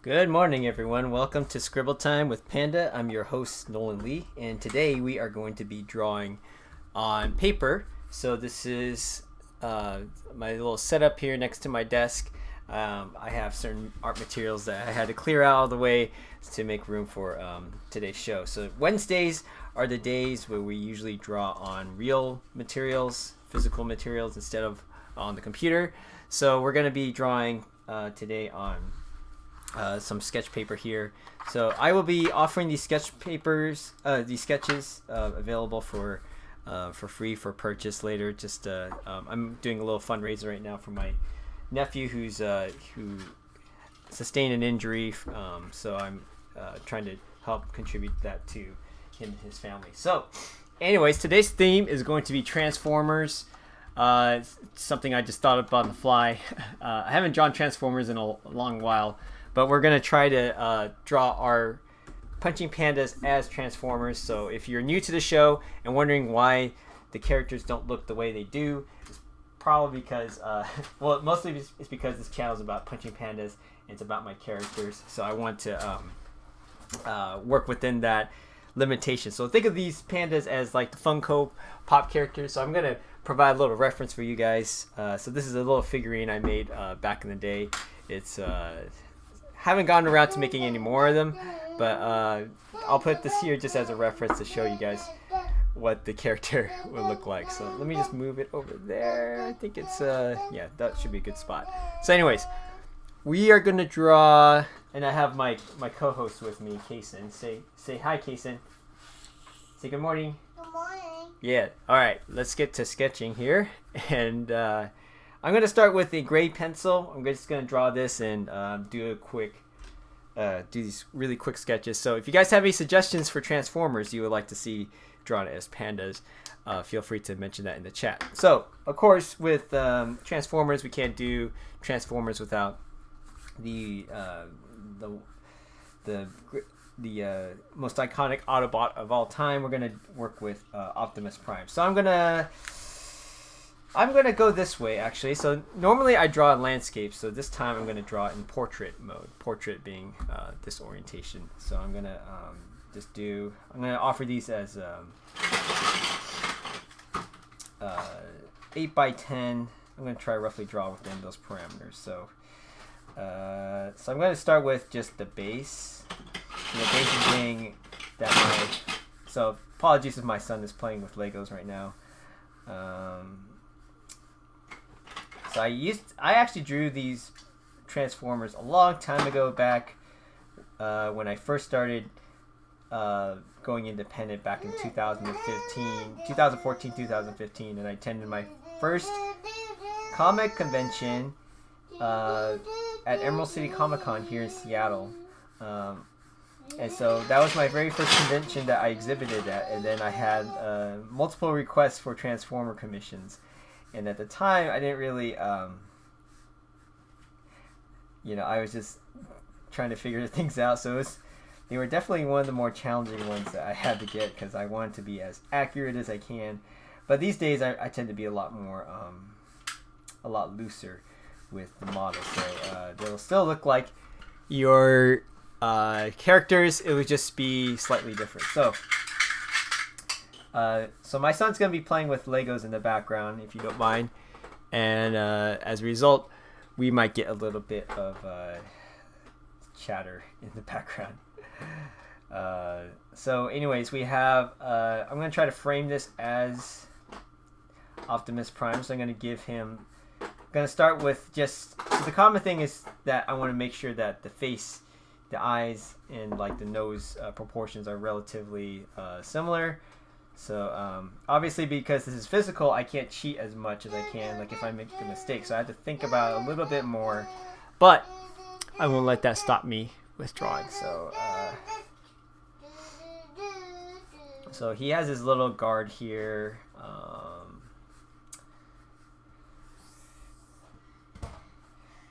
Good morning, everyone. Welcome to Scribble Time with Panda. I'm your host, Nolan Lee, and today we are going to be drawing on paper. So this is my little setup here next to my desk. I have certain art materials that I had to clear out of the way to make room for today's show. So Wednesdays are the days where we usually draw on real materials, physical materials, instead of on the computer. So we're going to be drawing today on some sketch paper here. So I will be offering these sketches available for free for purchase later. Just I'm doing a little fundraiser right now for my nephew who sustained an injury. So I'm trying to help contribute that to him and his family. So, anyways, today's theme is going to be Transformers. Something I just thought up on the fly. I haven't drawn Transformers in a long while. But we're going to try to draw our Punching Pandas as Transformers. So if you're new to the show and wondering why the characters don't look the way they do, it's probably because, well, mostly it's because this channel is about Punching Pandas. And it's about my characters. So I want to work within that limitation. So think of these pandas as like the Funko Pop characters. So I'm going to provide a little reference for you guys. So this is a little figurine I made back in the day. It's haven't gotten around to making any more of them, but I'll put this here just as a reference to show you guys what the character would look like. So let me just move it over there. I think it's yeah, that should be a good spot. So anyways, we are gonna draw, and I have my co-host with me, Kaysen. Say hi, Kaysen. Say good morning. Good morning. Yeah. All right. Let's get to sketching here, and I'm gonna start with a gray pencil. I'm just gonna draw this and do a quick, do these really quick sketches. So if you guys have any suggestions for Transformers you would like to see drawn as pandas, feel free to mention that in the chat. So of course with Transformers, we can't do Transformers without the most iconic Autobot of all time. We're gonna work with Optimus Prime. So I'm gonna go this way actually. So normally I draw in landscape, so this time I'm gonna draw in portrait mode. Portrait being this orientation. So I'm gonna I'm gonna offer these as 8 by 10. I'm gonna try roughly draw within those parameters. So I'm going to start with just the base. And the base being that so apologies if my son is playing with Legos right now. So I actually drew these Transformers a long time ago back when I first started going independent back in 2014, 2015, and I attended my first comic convention at Emerald City Comic Con here in Seattle. And so that was my very first convention that I exhibited at, and then I had multiple requests for Transformer commissions. And at the time, I didn't really, I was just trying to figure things out. So they were definitely one of the more challenging ones that I had to get because I wanted to be as accurate as I can. But these days, I tend to be a lot more, a lot looser with the model. So they'll still look like your characters. It would just be slightly different. So my son's going to be playing with Legos in the background, if you don't mind. And as a result, we might get a little bit of chatter in the background. So anyways, we have, I'm going to try to frame this as Optimus Prime. So I'm going to give him, going to start with just, so the common thing is that I want to make sure that the face, the eyes, and like the nose proportions are relatively similar. So obviously because this is physical, I can't cheat as much as I can, like if I make a mistake. So I have to think about it a little bit more, but I won't let that stop me with drawing. So he has his little guard here.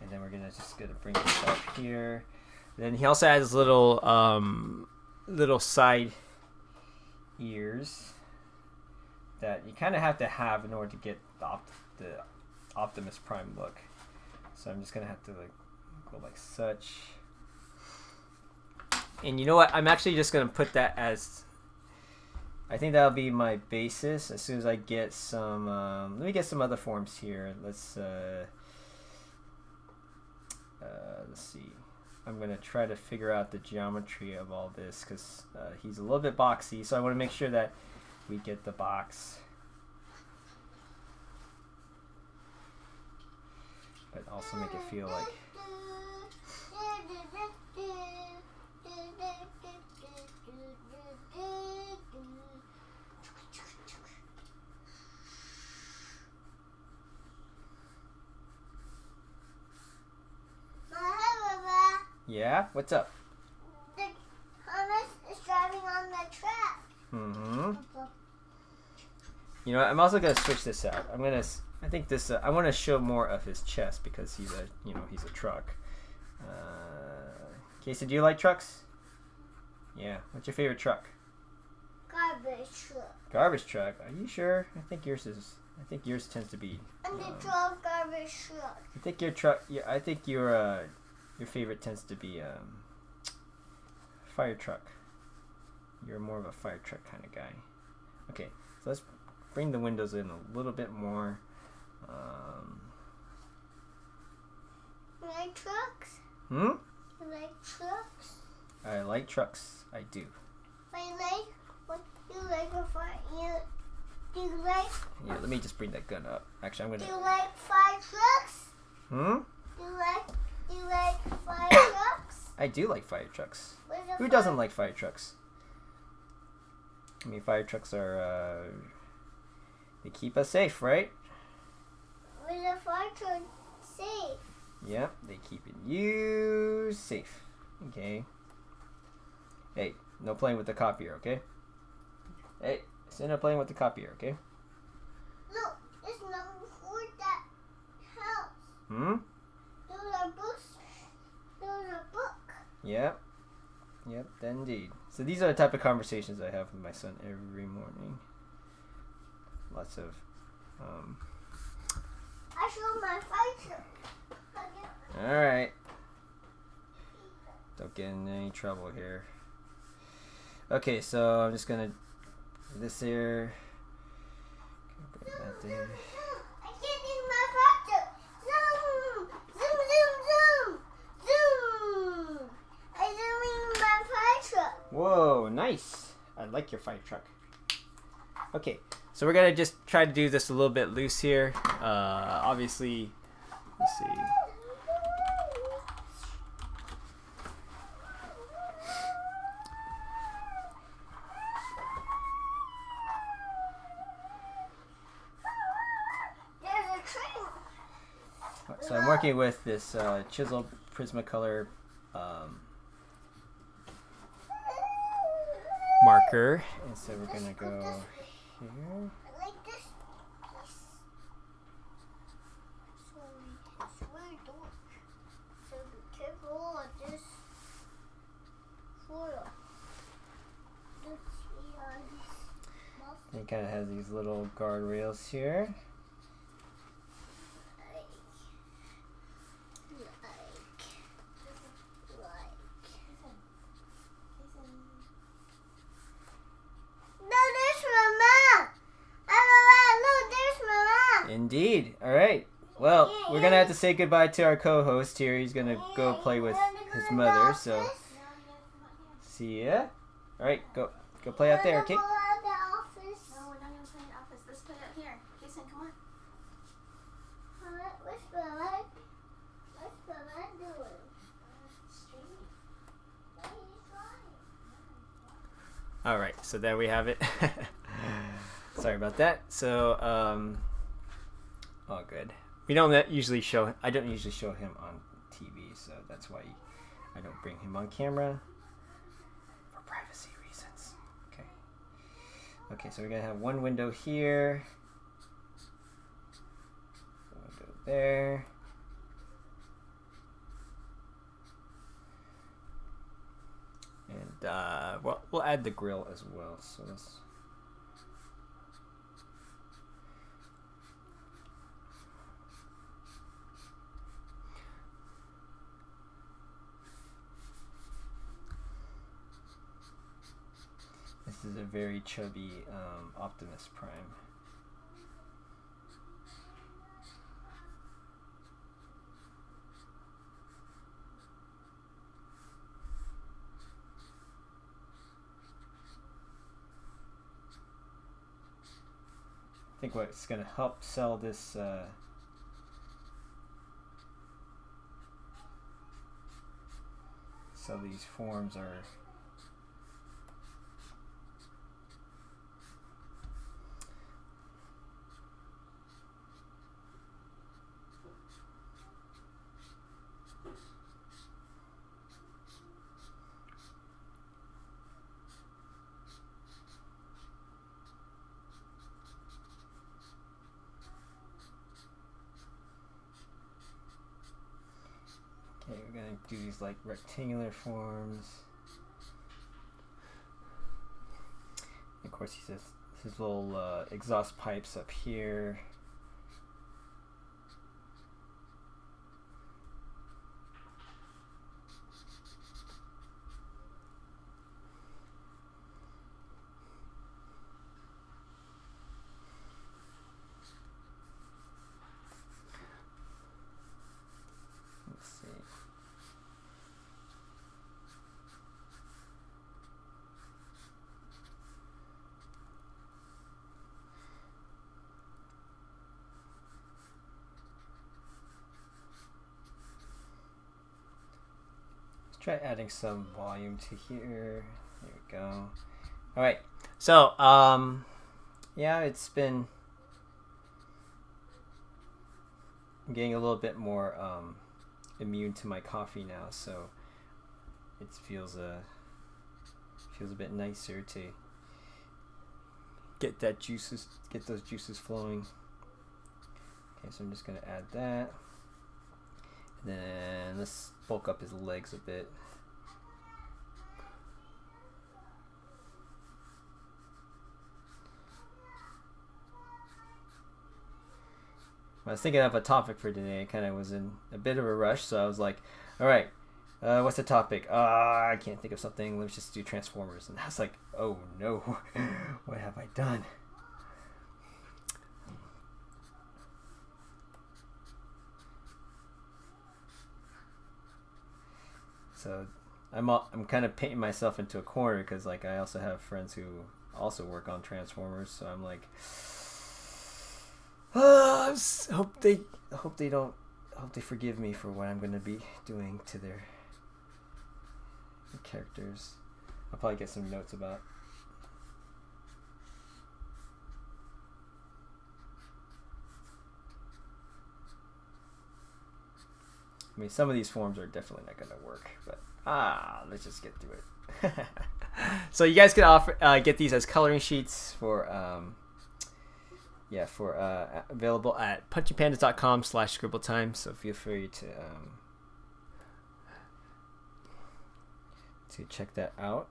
And then we're just gonna bring this up here. Then he also has little little side ears that you kind of have to have in order to get the Optimus Prime look. So I'm just gonna have to like go like such. And you know what? I'm actually just gonna put that as, I think that'll be my basis as soon as I get some. Let me get some other forms here. Let's see. I'm going to try to figure out the geometry of all this because he's a little bit boxy, so I want to make sure that we get the box. But also make it feel like... Yeah? What's up? The Thomas is driving on the track. Mm-hmm. You know what? I'm also going to switch this out. I think this, I want to show more of his chest because he's a truck. Casey, do you like trucks? Yeah. What's your favorite truck? Garbage truck. Garbage truck. Are you sure? I think yours tends to be. And the truck garbage truck. I think your truck. Yeah, I think your favorite tends to be fire truck. You're more of a fire truck kind of guy. Okay, so let's bring the windows in a little bit more. You like trucks? Hmm? You like trucks? I like trucks. I do. What you like a fire? Do you like? Yeah, let me just bring that gun up. Actually, I'm gonna. Do you like fire trucks? Hmm? Do you like fire trucks? I do like fire trucks. Where's the Who doesn't like fire trucks? I mean, fire trucks are, they keep us safe, right? Where's the fire truck safe? Yep, they keeping you safe. Okay. Hey, no playing with the copier, okay? Hey, say no playing with the copier, okay? Look, it's number 4 that house. Hmm? Those are books. Those are book. Yep. Yep, indeed. So these are the type of conversations I have with my son every morning. Lots of, I showed my fire truck. Alright. Don't get in any trouble here. Okay, so I'm just gonna do this here. Bring that there. I can't use my fire truck. Zoom! Zoom, zoom, zoom! Zoom! I zooming my fire truck. Whoa, nice. I like your fire truck. Okay, so we're gonna just try to do this a little bit loose here. Obviously, let's see. There's a train. So I'm working with this chisel Prismacolor marker, and so we're gonna go here. I like this. It's really dark. So be careful of this photo. Let's see And it kind of has these little guardrails here. Indeed. All right. Well, we're gonna have to say goodbye to our co-host here. He's gonna go play with his mother. So, see ya. All right, go play out there, okay? The office. No, we're not gonna play in the office. Let's play out here. Jason, come on. What's the man doing? Street. All right. So there we have it. Sorry about that. So, all good. We don't usually show. I don't usually show him on TV, so that's why I don't bring him on camera for privacy reasons. Okay. Okay. So we're gonna have one window here. Window there. And well, we'll add the grill as well. So let's. This is a very chubby Optimus Prime. I think what's going to help sell this sell these forms are okay, we're going to do these like rectangular forms. course, he says his little exhaust pipes up here. Let's see. Try adding some volume to here. There we go. All right. So, yeah, it's been I'm getting a little bit more immune to my coffee now, so it feels a bit nicer to get those juices flowing. Okay, so I'm just gonna add that. Then let's bulk up his legs a bit. I was thinking of a topic for today. I kind of was in a bit of a rush, so I was like, all right, what's the topic? I can't think of something. Let's just do Transformers. And I was like, oh no, what have I done? So I'm kind of painting myself into a corner because like I also have friends who also work on Transformers, so I'm like, hope they forgive me for what I'm going to be doing to their characters. I'll probably get some notes about. I mean, some of these forms are definitely not going to work, but let's just get through it. So you guys can get these as coloring sheets for available at punchingpandas.com/scribbletime. So feel free to check that out.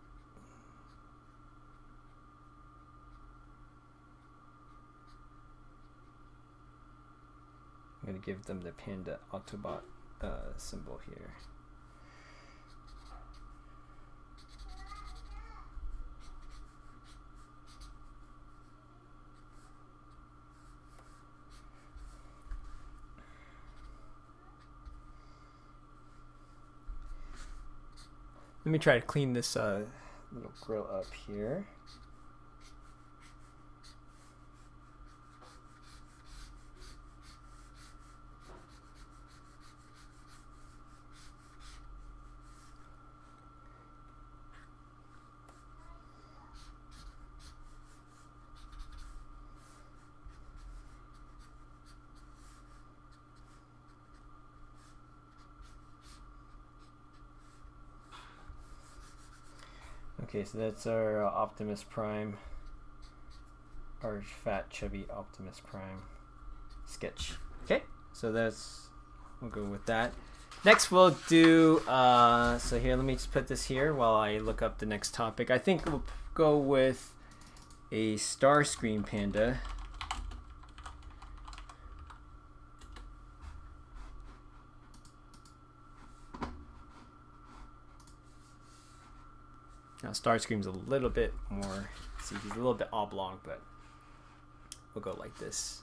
I'm going to give them the Panda Autobot symbol here. Let me try to clean this little grill up here. Okay, so that's our Optimus Prime, our fat, chubby Optimus Prime sketch. Okay, so we'll go with that. Next, we'll do, so here, let me just put this here while I look up the next topic. I think we'll go with a Starscream panda. Now Starscream's a little bit more, see, he's a little bit oblong, but we'll go like this.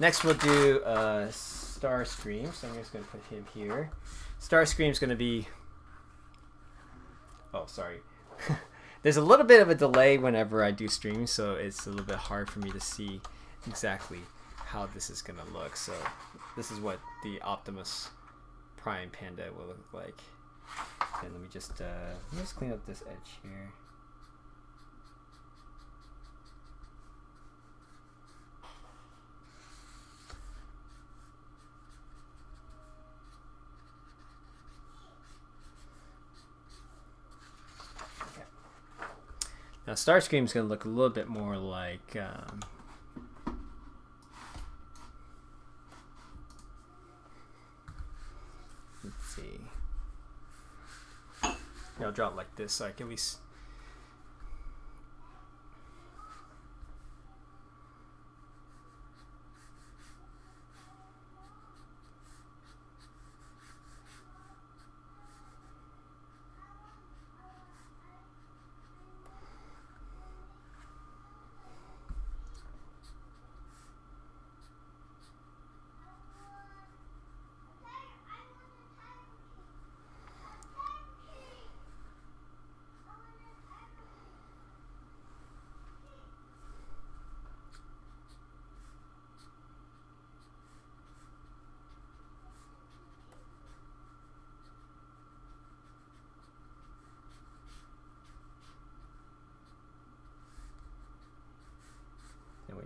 Next we'll do Starscream, so I'm just going to put him here. Starscream's going to be, oh sorry, there's a little bit of a delay whenever I do streams, so it's a little bit hard for me to see exactly how this is going to look. So this is what the Optimus Prime Panda will look like. And let me just clean up this edge here. Okay. Now Starscream's going to look a little bit more like let's see. I'll draw it like this so I can at least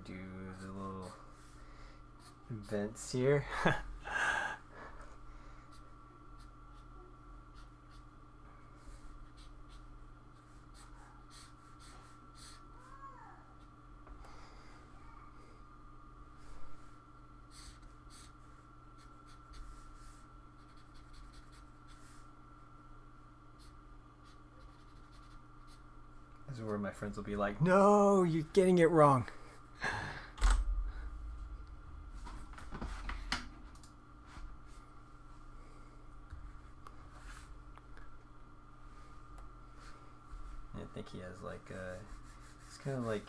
do the little vents here. This is where my friends will be like, "No, you're getting it wrong." I think he has like it's kind of like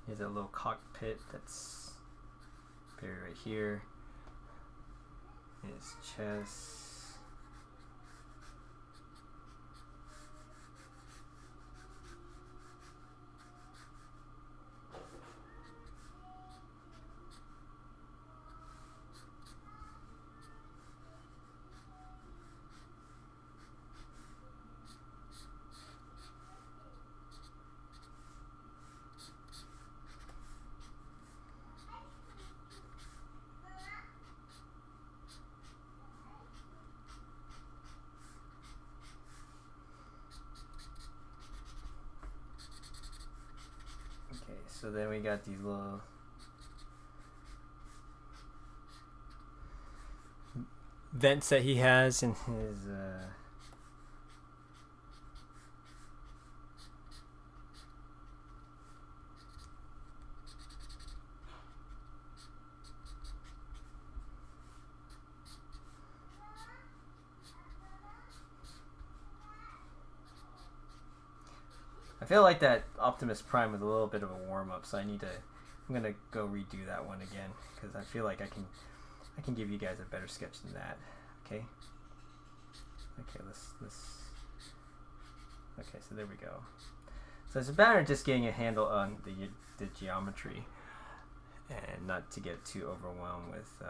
he has a little cockpit that's buried right here. His chest. So then we got these little vents that he has in his I feel like that Optimus Prime was a little bit of a warm-up, so I'm gonna go redo that one again because I feel like I can give you guys a better sketch than that. Okay. Okay, okay, so there we go. So it's a matter of just getting a handle on the geometry and not to get too overwhelmed with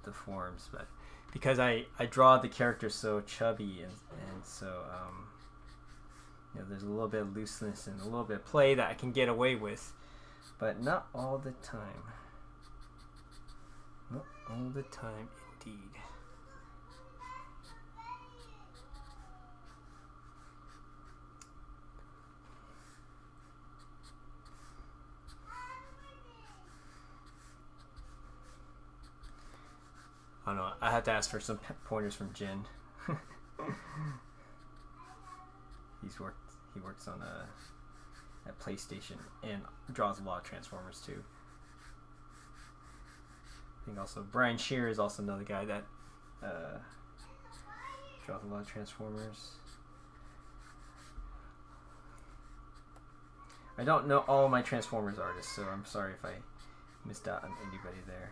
the forms, but because I draw the character so chubby and so you know, there's a little bit of looseness and a little bit of play that I can get away with, but not all the time. Not all the time, indeed. I don't know. I have to ask for some pointers from Jin. He works on at PlayStation and draws a lot of Transformers too. I think also Brian Shearer is also another guy that draws a lot of Transformers. I don't know all my Transformers artists, so I'm sorry if I missed out on anybody there.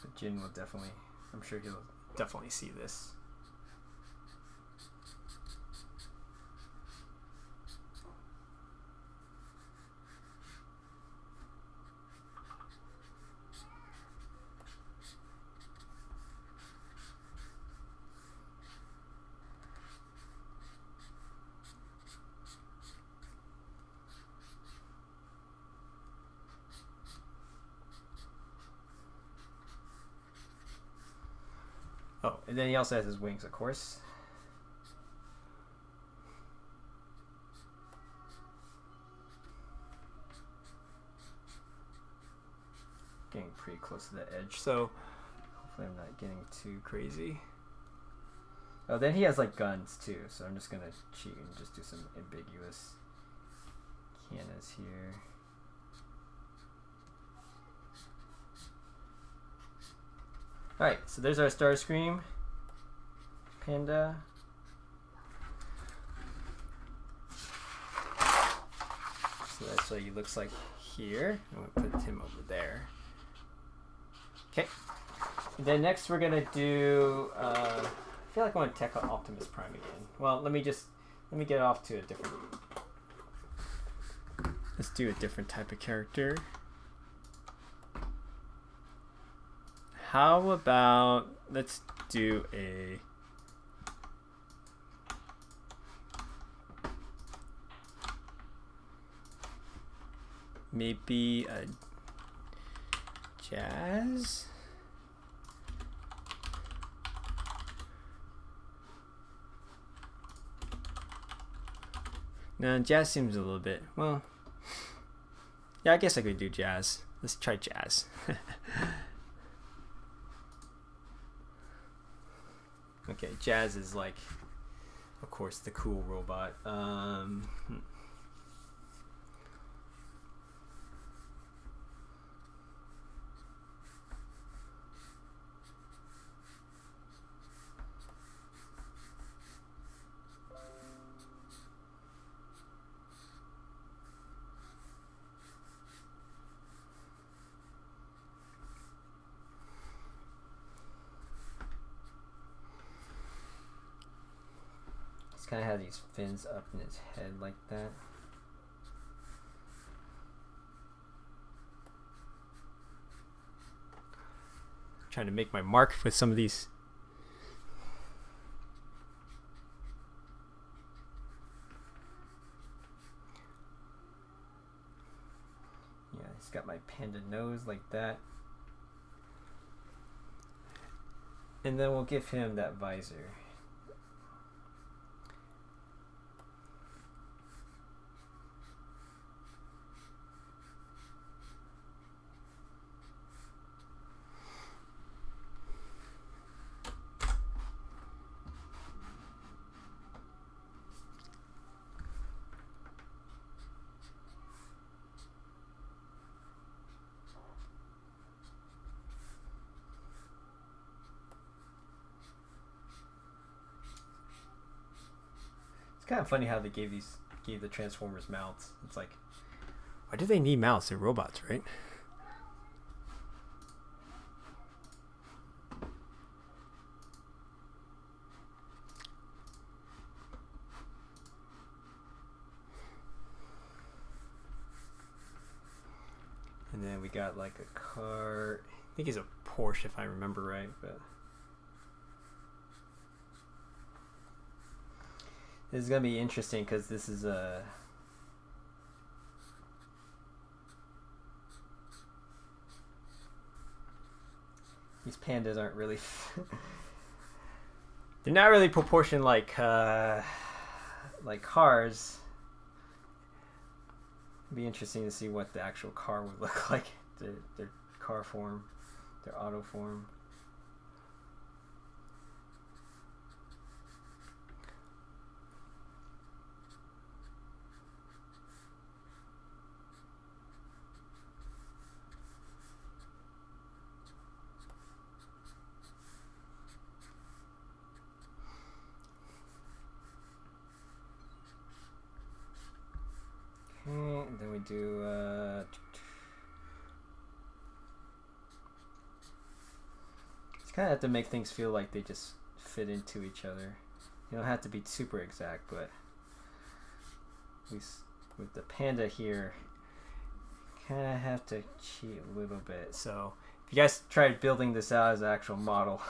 But Jin will definitely, I'm sure he'll definitely see this. Oh, and then he also has his wings, of course. Getting pretty close to the edge, so hopefully I'm not getting too crazy. Oh, then he has like guns too, so I'm just gonna cheat and just do some ambiguous cannons here. Alright, so there's our Starscream Panda. So that's what he looks like here. I'm going to put him over there. Okay. Then next we're going to do, I feel like I want to tackle Optimus Prime again. Well, let me get off to a different Let's do a different type of character. How about, let's do a maybe a Jazz? No, Jazz seems a little bit, well, yeah, I guess I could do Jazz. Let's try Jazz. Okay, Jazz is like, of course, the cool robot. He's kind of has these fins up in his head like that. Trying to make my mark with some of these. Yeah, he's got my panda nose like that. And then we'll give him that visor. It's kind of funny how they gave the Transformers mouths. It's like, why do they need mouths? They're robots, right? And then we got like a car. I think it's a Porsche if I remember right, but this is gonna be interesting because this is a these pandas aren't really they're not really proportioned like cars. It'd be interesting to see what the actual car would look like, their car form, their auto form. And then we do it's kind of have to make things feel like they just fit into each other. You don't have to be super exact, but with the panda here, kind of have to cheat a little bit. So if you guys tried building this out as an actual model,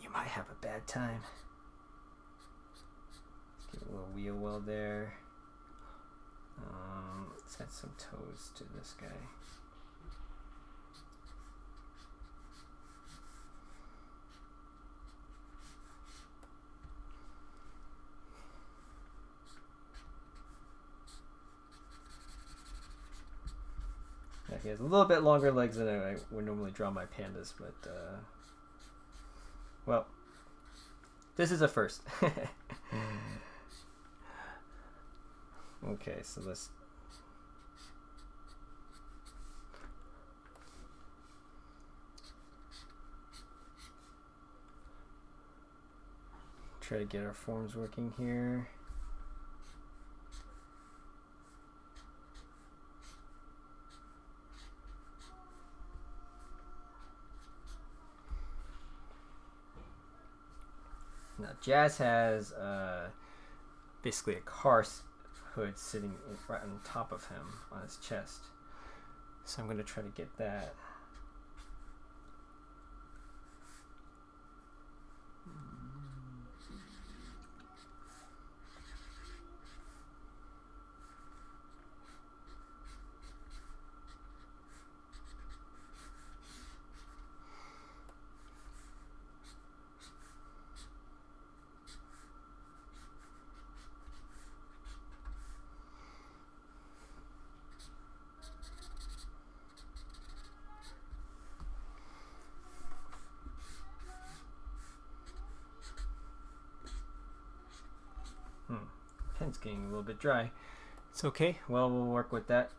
you might have a bad time. Let's get a little wheel well there. Let's add some toes to this guy. Yeah, he has a little bit longer legs than I would normally draw my pandas, but well, this is a first. Okay, so let's try to get our forms working here. Now Jazz has basically a car hood sitting right on top of him on his chest. So I'm going to try to get that. Pen's getting a little bit dry. It's okay. Well, we'll work with that.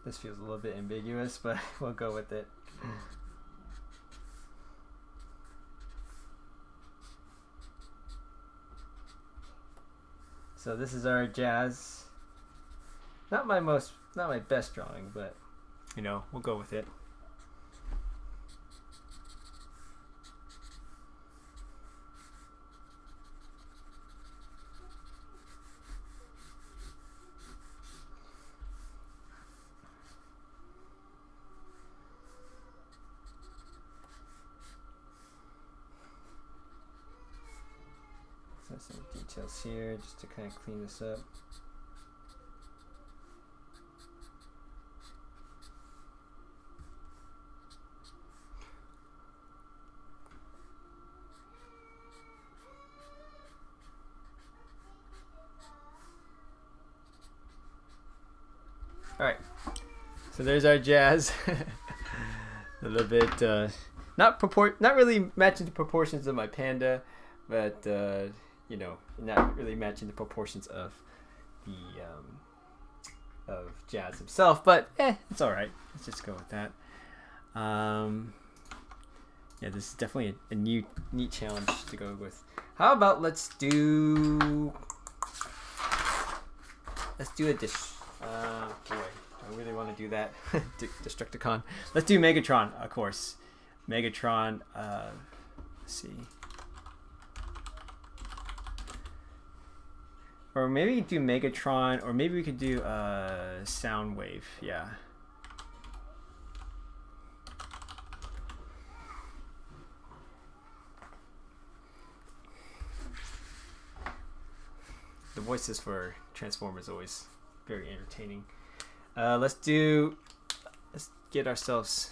This feels a little bit ambiguous, but we'll go with it. So this is our jazz. Not my best drawing, but you know, we'll go with it. Some details here just to kind of clean this up. All right, so there's our jazz. A little bit not really matching the proportions of my panda, but you know, not really matching the proportions of the of Jazz himself, but it's all right. Let's just go with that. Yeah, this is definitely a neat challenge to go with. How about let's do a dish. Boy, I really want to do that. Destructicon. Let's do Megatron, of course. Megatron. Let's see. Or maybe do Megatron, or maybe we could do Soundwave. Yeah. The voices for Transformers always very entertaining. Let's get ourselves,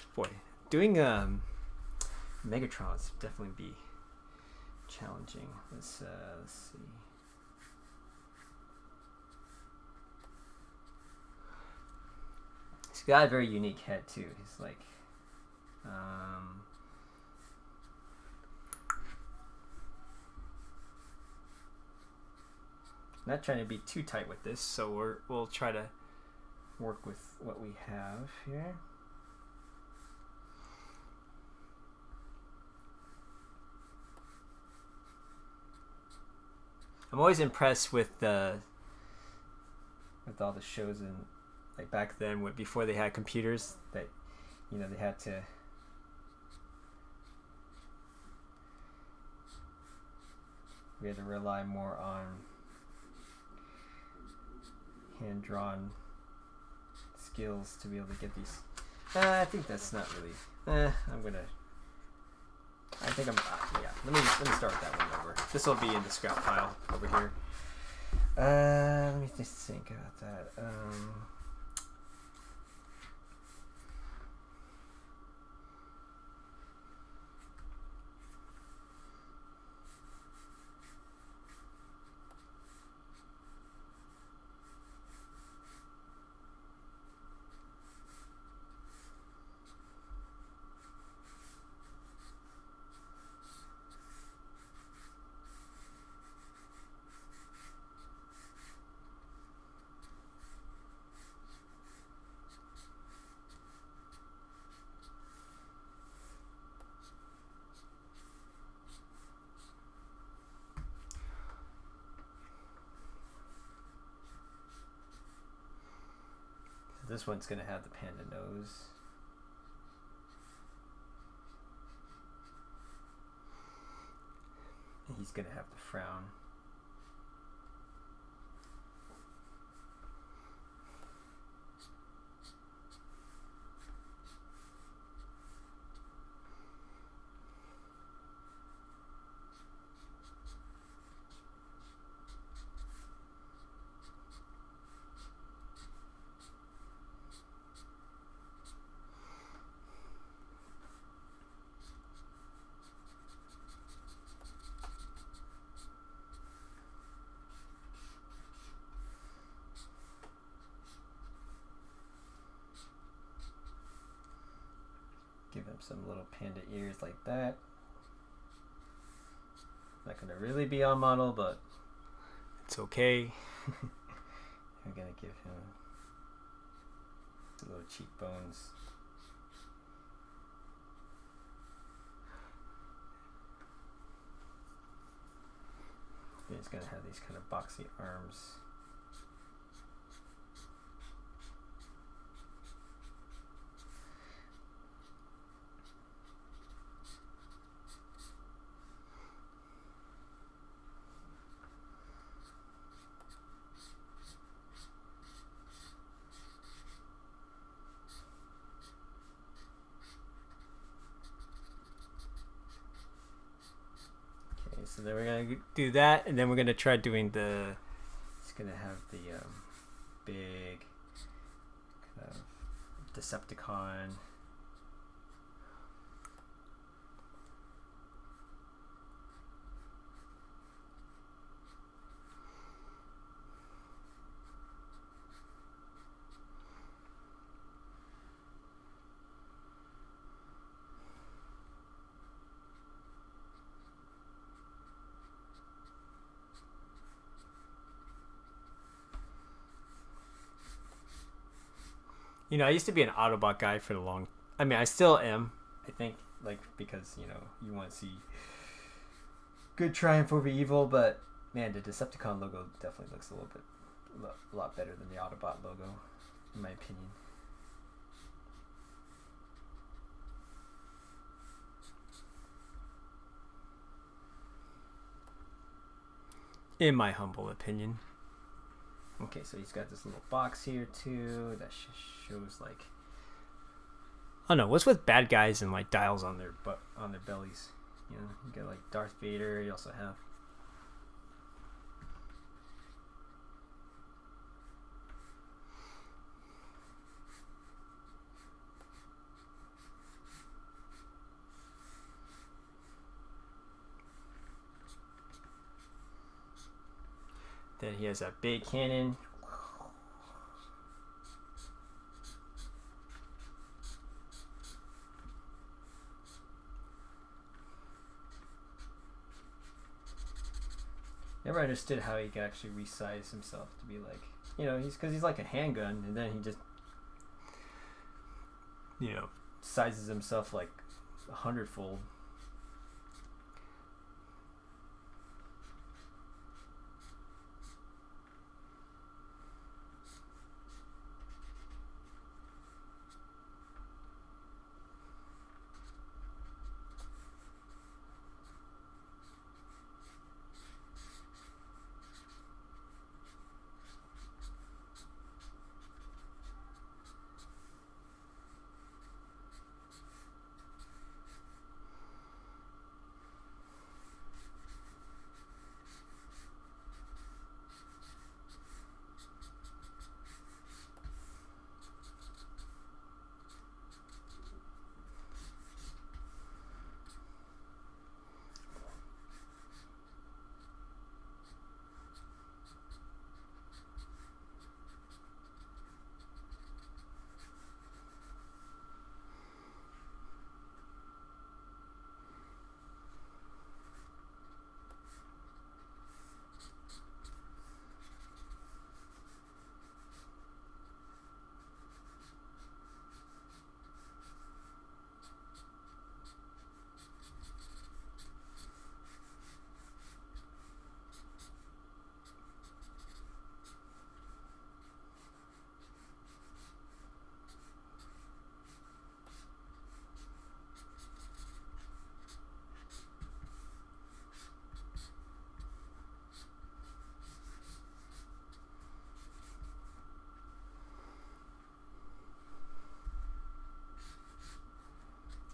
doing Megatron's definitely be challenging. Let's see. He's got a very unique head too. He's like, not trying to be too tight with this, so we'll try to work with what we have here. I'm always impressed with all the shows in, like, back then, before they had computers, that, you know, they had to rely more on hand-drawn skills to be able to get these. I think that's not really. Yeah. Let me start with that one over. This will be in the scrap pile over here. Let me just think about that. this one's gonna have the panda nose. And he's gonna have the frown. Give him some little panda ears like that. Not gonna really be on model, but it's okay. We're gonna give him little cheekbones. He's gonna have these kind of boxy arms. So then we're gonna do that, and then we're gonna try doing the. It's gonna have the big kind of Decepticon. You know, I used to be an Autobot guy for the long. I mean, I still am. I think, like, because you want to see good triumph over evil, but man, the Decepticon logo definitely looks a lot better than the Autobot logo, in my opinion. In my humble opinion. Okay, so he's got this little box here too that shows like, I don't know, what's with bad guys and like dials on their bellies. You got like Darth Vader. You also have then he has a big cannon. Never understood how he could actually resize himself to be like, he's like a handgun, and then he just, sizes himself like 100-fold.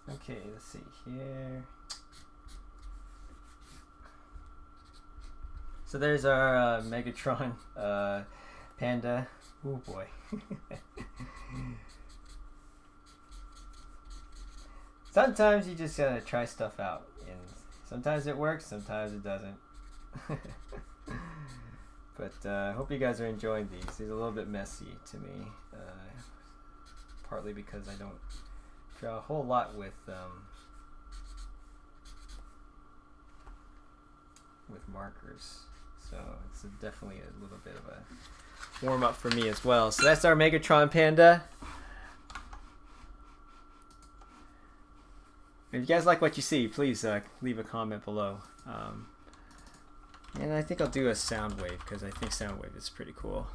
Okay, let's see here. So there's our Megatron Panda. Oh boy. Sometimes you just gotta try stuff out, and sometimes it works, sometimes it doesn't. But I hope you guys are enjoying these. These are a little bit messy to me, partly because I don't draw a whole lot with markers, so it's definitely a little bit of a warm up for me as well. So that's our Megatron Panda. If you guys like what you see, please leave a comment below. And I think I'll do a sound wave because I think sound wave is pretty cool.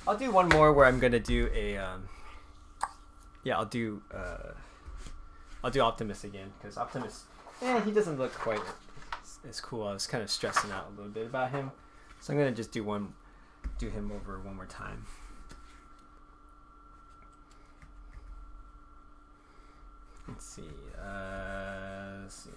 I'll do one more where I'm gonna do a I'll do Optimus again because Optimus, he doesn't look quite as cool. I was kind of stressing out a little bit about him, so I'm gonna just do him over one more time. Let's see. Let's see.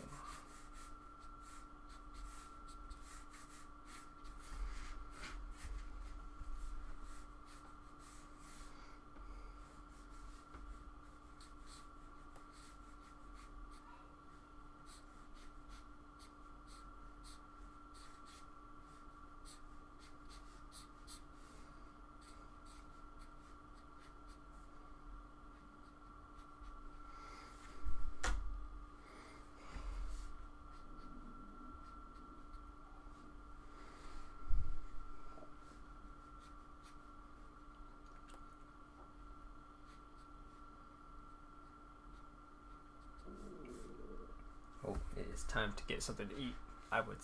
Oh, it is time to get something to eat. I would.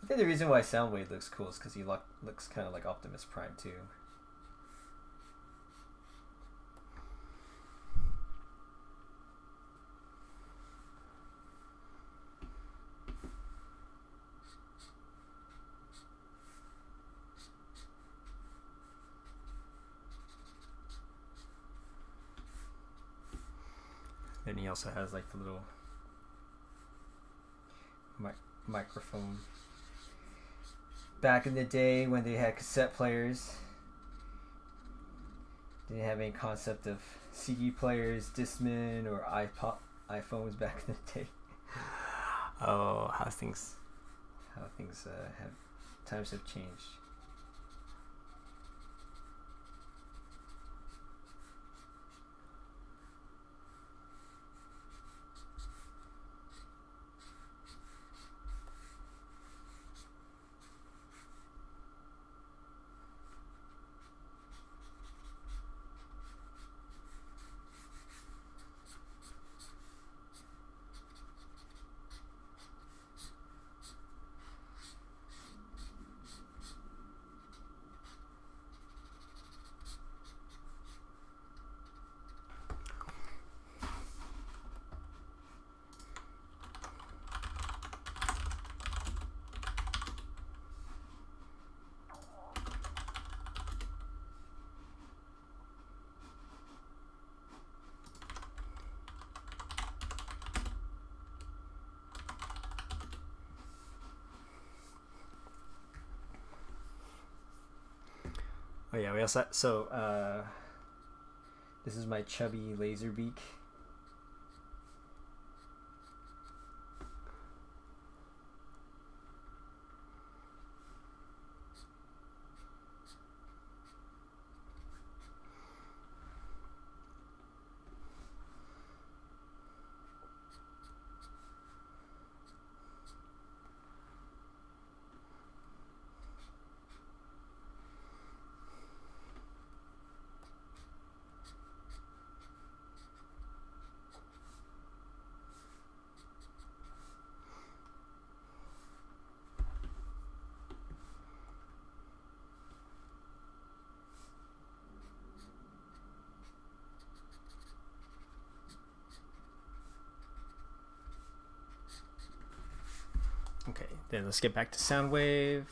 I think the reason why Soundwave looks cool is because he looks kind of like Optimus Prime too. Then he also has like the little microphone. Back in the day when they had cassette players, they didn't have any concept of CD players, Discman, or iPhones back in the day. Oh, how things times have changed. Oh yeah, we also this is my chubby laser beak. Then let's get back to sound wave.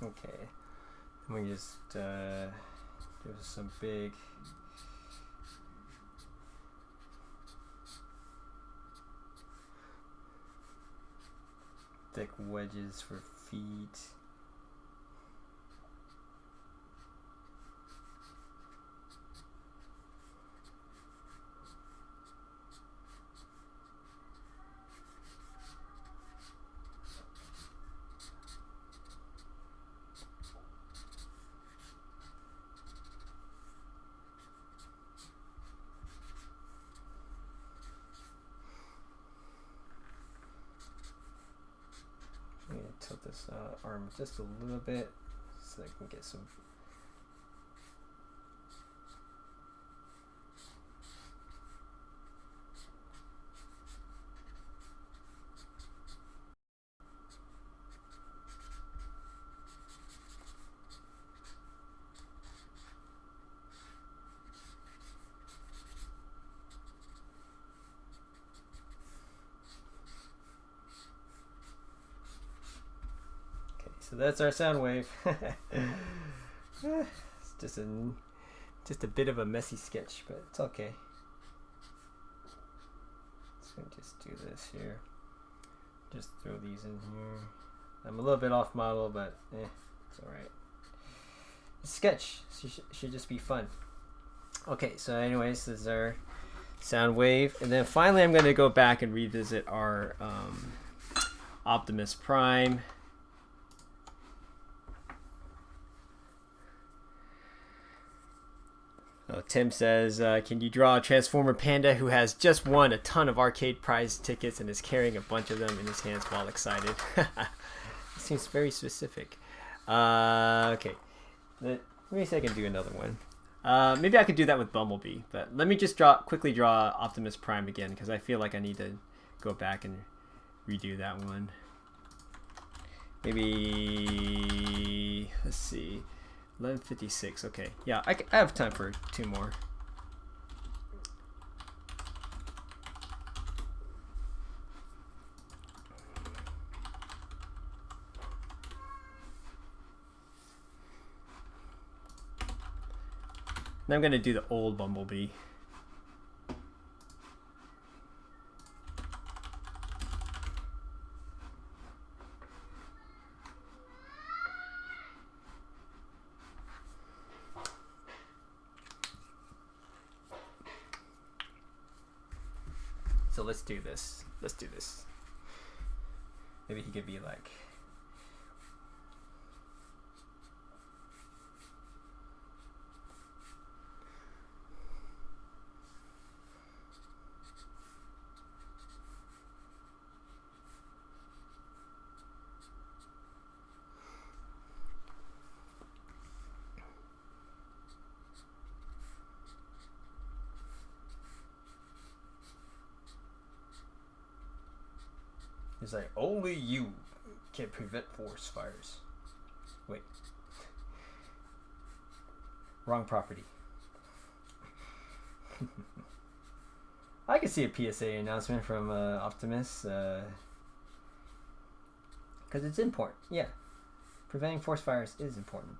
Okay, and we just give us some big thick wedges for feet. I'm going to tilt this arm just a little bit so I can get some. So that's our sound wave. It's just a bit of a messy sketch, but it's okay. So just do this here. Just throw these in here. I'm a little bit off model, but it's all right. The sketch should just be fun. Okay, so anyways, this is our sound wave, and then finally I'm going to go back and revisit our Optimus Prime. Tim says, can you draw a Transformer Panda who has just won a ton of arcade prize tickets and is carrying a bunch of them in his hands while excited? It seems very specific. Okay. Let me see if I can do another one. Maybe I could do that with Bumblebee, but let me just quickly draw Optimus Prime again because I feel like I need to go back and redo that one. Maybe, let's see. 11:56. Okay, yeah, I have time for 2 more. Now I'm gonna do the old Bumblebee. So let's do this. Let's do this. Maybe he could be like. He's like, only you can prevent forest fires. Wait. Wrong property. I can see a PSA announcement from Optimus. Because it's important. Yeah. Preventing forest fires is important.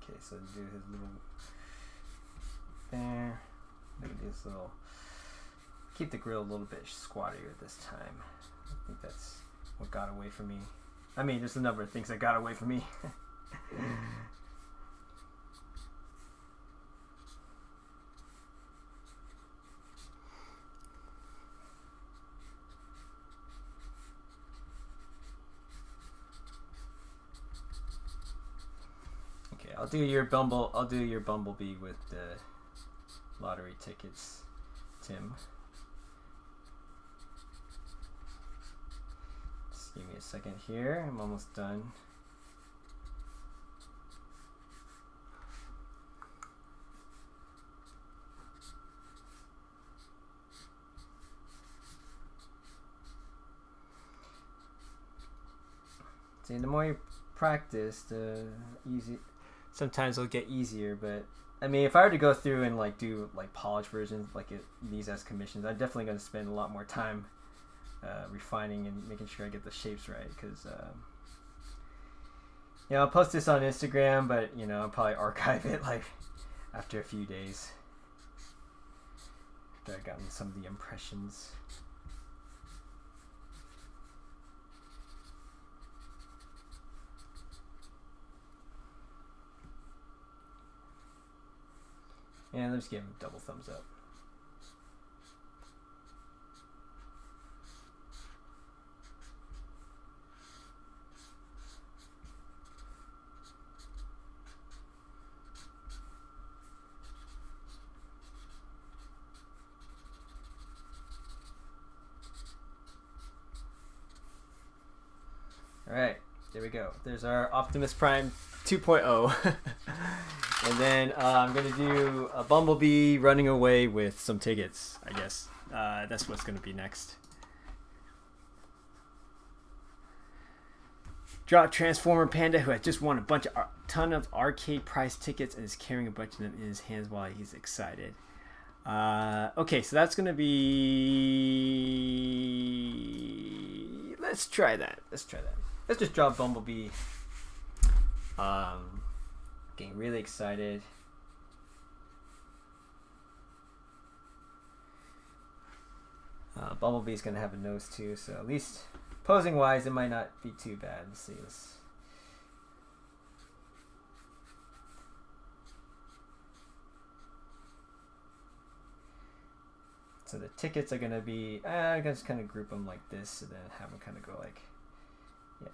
Okay, so do his little there. Maybe this little. Keep the grill a little bit squattier this time. I think that's what got away from me. I mean, there's a number of things that got away from me. Okay, I'll do your bumblebee with the lottery tickets, Tim. Just give me a second here. I'm almost done. See, the more you practice, the easy. Sometimes it'll get easier, but I mean, if I were to go through and like do like polished versions, like these as commissions, I'm definitely going to spend a lot more time refining and making sure I get the shapes right. Because you know, I'll post this on Instagram, but you know, I'll probably archive it like after a few days after I've gotten some of the impressions. And let's give him a double thumbs up. All right, there we go. There's our Optimus Prime 2.0. And then I'm going to do a bumblebee running away with some tickets, I guess. That's what's going to be next. Draw Transformer Panda, who has just won a ton of arcade prize tickets and is carrying a bunch of them in his hands while he's excited. Okay, so that's going to be... Let's try that. Let's just draw Bumblebee. Getting really excited. Bumblebee's gonna have a nose too, so at least posing wise, it might not be too bad. Let's see. So the tickets are gonna be. I'm gonna just kind of group them like this, and then have them kind of go like, yeah.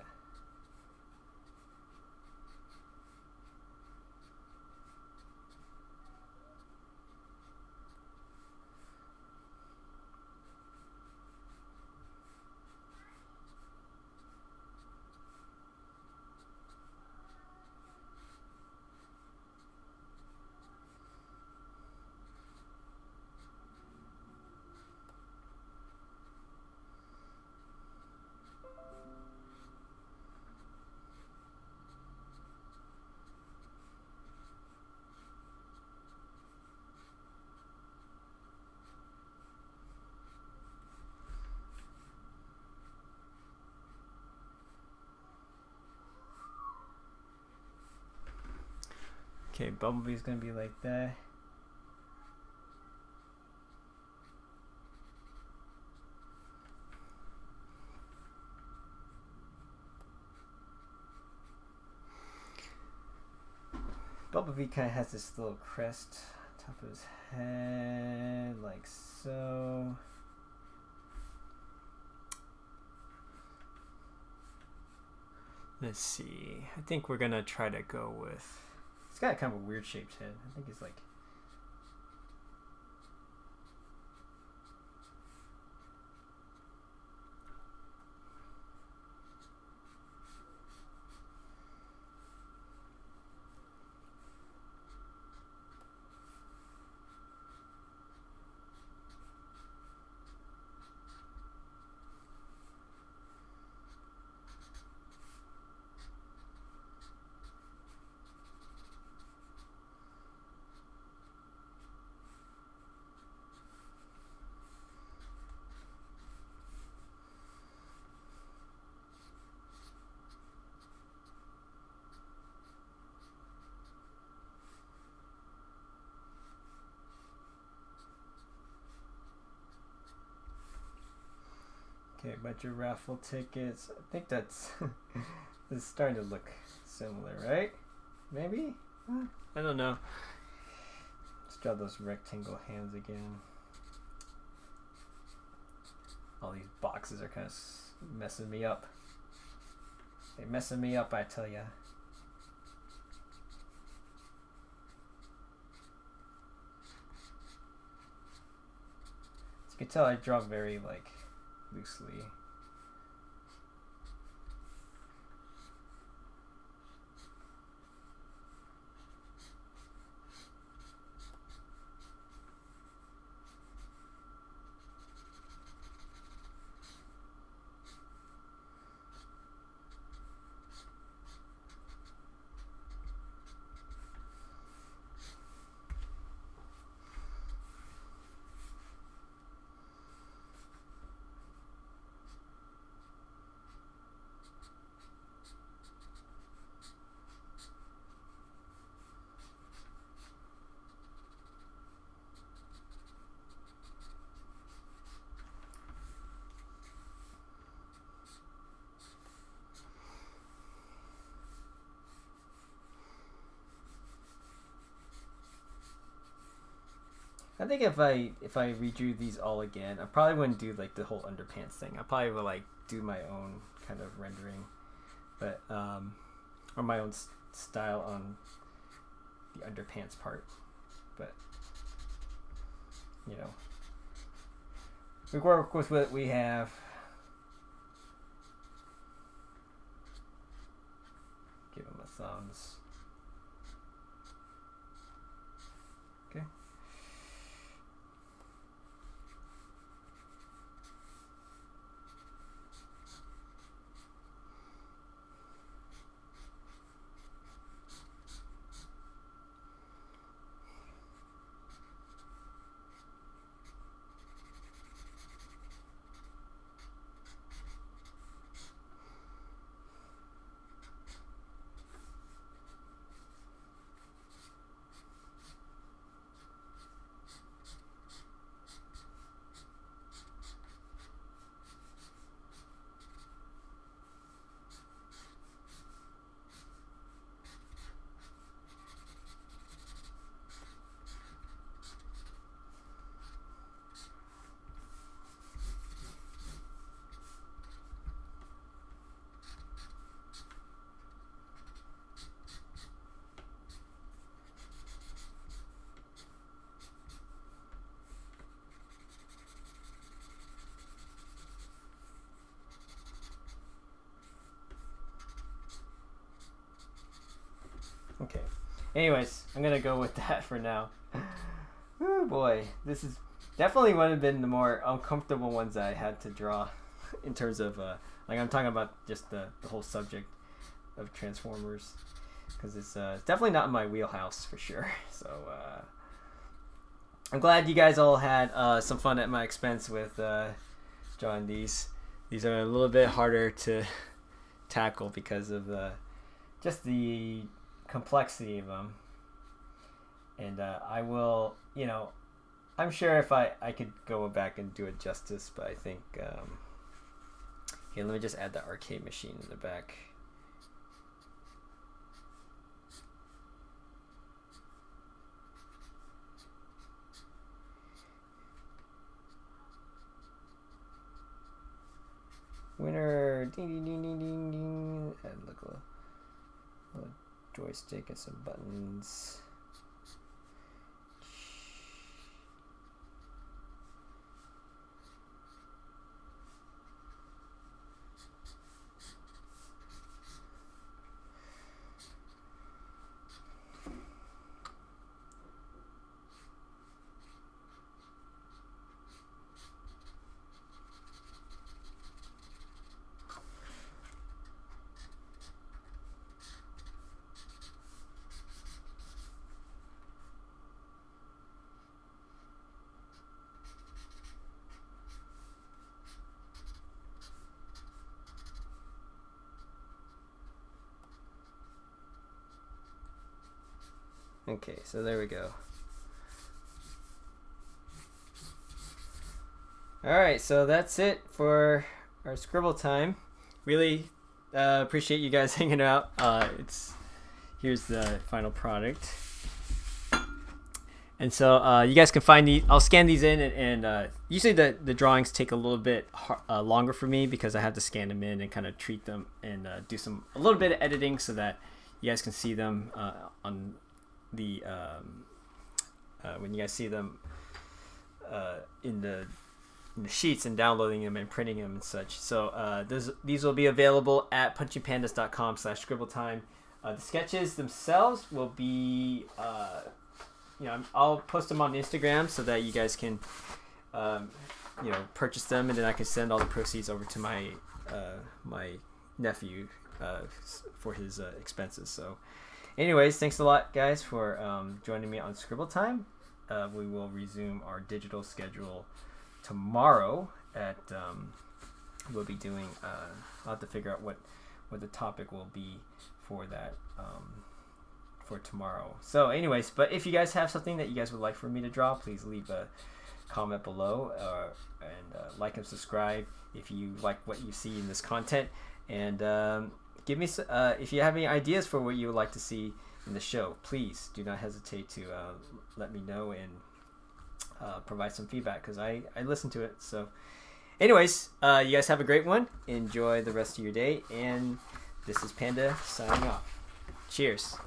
Okay, Bumblebee's gonna be like that. Bumblebee kind of has this little crest on top of his head, like so. Let's see. I think we're gonna try to go with. It's got kind of a weird shaped head. I think it's like. Okay, bunch of raffle tickets. I think that's it's starting to look similar, right? Maybe? I don't know. Let's draw those rectangle hands again. All these boxes are kind of messing me up. They're messing me up, I tell ya. As you can tell, I draw very like loosely. I think if I redrew these all again, I probably wouldn't do like the whole underpants thing. I probably would like do my own kind of rendering, but or my own style on the underpants part. But you know, we work with what we have. Give them a thumbs. Okay. Okay. Anyways, I'm gonna go with that for now. Oh boy, this is definitely would have been the more uncomfortable ones I had to draw, in terms of like I'm talking about just the whole subject of Transformers, because it's definitely not in my wheelhouse for sure. So I'm glad you guys all had some fun at my expense with drawing these. These are a little bit harder to tackle because of just the complexity of them, and I will, you know, I'm sure if I could go back and do it justice, but I think here, let me just add the arcade machine in the back. Winner. Ding, ding, ding, ding, ding, ding. And look, a joystick and some buttons. Okay, so there we go. Alright, so that's it for our scribble time. Really appreciate you guys hanging out. Here's the final product. And so you guys can find these. I'll scan these in, and usually the drawings take a little bit longer for me because I have to scan them in and kind of treat them and do a little bit of editing so that you guys can see them on the when you guys see them in the sheets and downloading them and printing them and such. So these will be available at punchingpandas.com/scribbletime. The sketches themselves will be I'll post them on Instagram so that you guys can purchase them, and then I can send all the proceeds over to my my nephew for his expenses. So anyways, thanks a lot, guys, for joining me on Scribble Time. We will resume our digital schedule tomorrow at we'll be doing I'll have to figure out what the topic will be for that for tomorrow. So anyways, but if you guys have something that you guys would like for me to draw, please leave a comment below and like and subscribe if you like what you see in this content, and give me if you have any ideas for what you would like to see in the show, please do not hesitate to let me know and provide some feedback, because I listen to it. So anyways, you guys have a great one. Enjoy the rest of your day, and this is Panda signing off. Cheers.